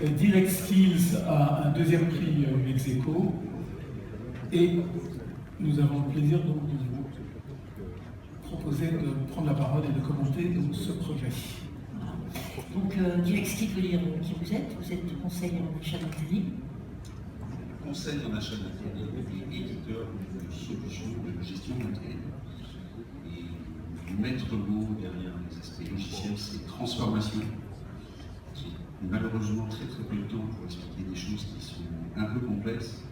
Direct Skills a un deuxième prix ex aequo. Et nous avons le plaisir donc de vous proposer de prendre la parole et de commenter donc, ce projet. Donc, Direct Skills veut dire qui vous êtes. Vous êtes du conseil en achat d'intérim. Conseil en achat d'intérim et éditeur de solutions de gestion d'intérim. Et le maître mot derrière les aspects logiciels, c'est transformation. J'ai malheureusement très peu de temps pour expliquer des choses qui sont un peu complexes,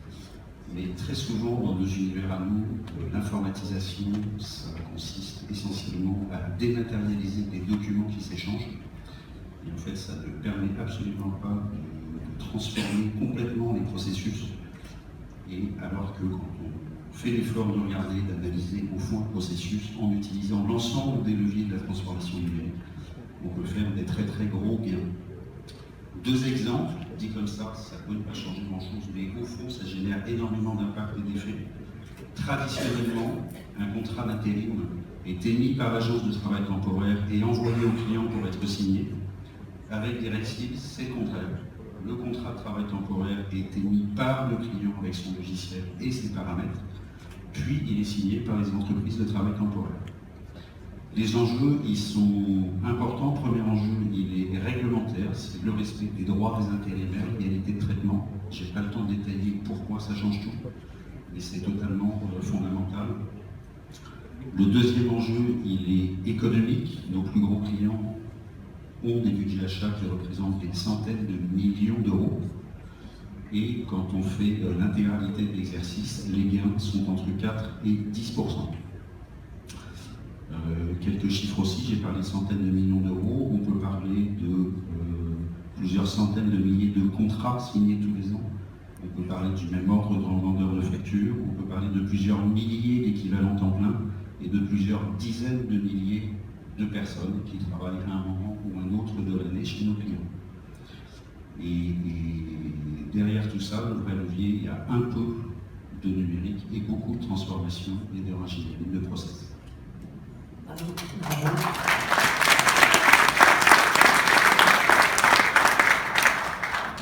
mais très souvent dans nos univers à nous, l'informatisation, ça consiste essentiellement à dématérialiser des documents qui s'échangent. Et en fait, ça ne permet absolument pas de transformer complètement les processus. Et alors que quand on fait l'effort de regarder, d'analyser au fond le processus en utilisant l'ensemble des leviers de la transformation numérique, on peut faire des très très gros gains. Deux exemples, dit comme ça ne peut pas changer grand-chose, mais au fond, ça génère énormément d'impact et d'effets. Traditionnellement, un contrat d'intérim est émis par l'agence de travail temporaire et envoyé au client pour être signé. Avec Direct Skills, c'est le contraire. Le contrat de travail temporaire est émis par le client avec son logiciel et ses paramètres, puis il est signé par les entreprises de travail temporaire. Les enjeux, ils sont importants. Premier enjeu, il est réglementaire, c'est le respect des droits des intérimaires, l'égalité de traitement. Je n'ai pas le temps de détailler pourquoi ça change tout, mais c'est totalement fondamental. Le deuxième enjeu, il est économique. Nos plus gros clients ont des budgets achats qui représentent des centaines de millions d'euros. Et quand on fait l'intégralité de l'exercice, les gains sont entre 4 et 10%. Quelques chiffres aussi, j'ai parlé de centaines de millions d'euros, on peut parler de plusieurs centaines de milliers de contrats signés tous les ans, on peut parler du même ordre de vendeur de factures, on peut parler de plusieurs milliers d'équivalents temps plein et de plusieurs dizaines de milliers de personnes qui travaillent à un moment ou un autre de l'année chez nos clients. Et derrière tout ça, le vrai levier, il y a un peu de numérique et beaucoup de transformation et de ingénierie de process. Bravo.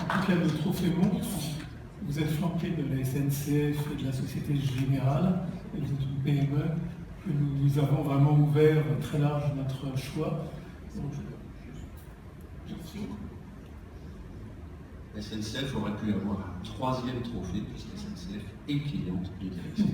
En tout cas, le trophée montre, vous êtes flanqué de la SNCF et de la Société Générale, et vous êtes une PME, que nous avons vraiment ouvert très large notre choix. Donc, la SNCF aurait pu avoir un troisième trophée, puisque la SNCF est cliente de Direct Skills.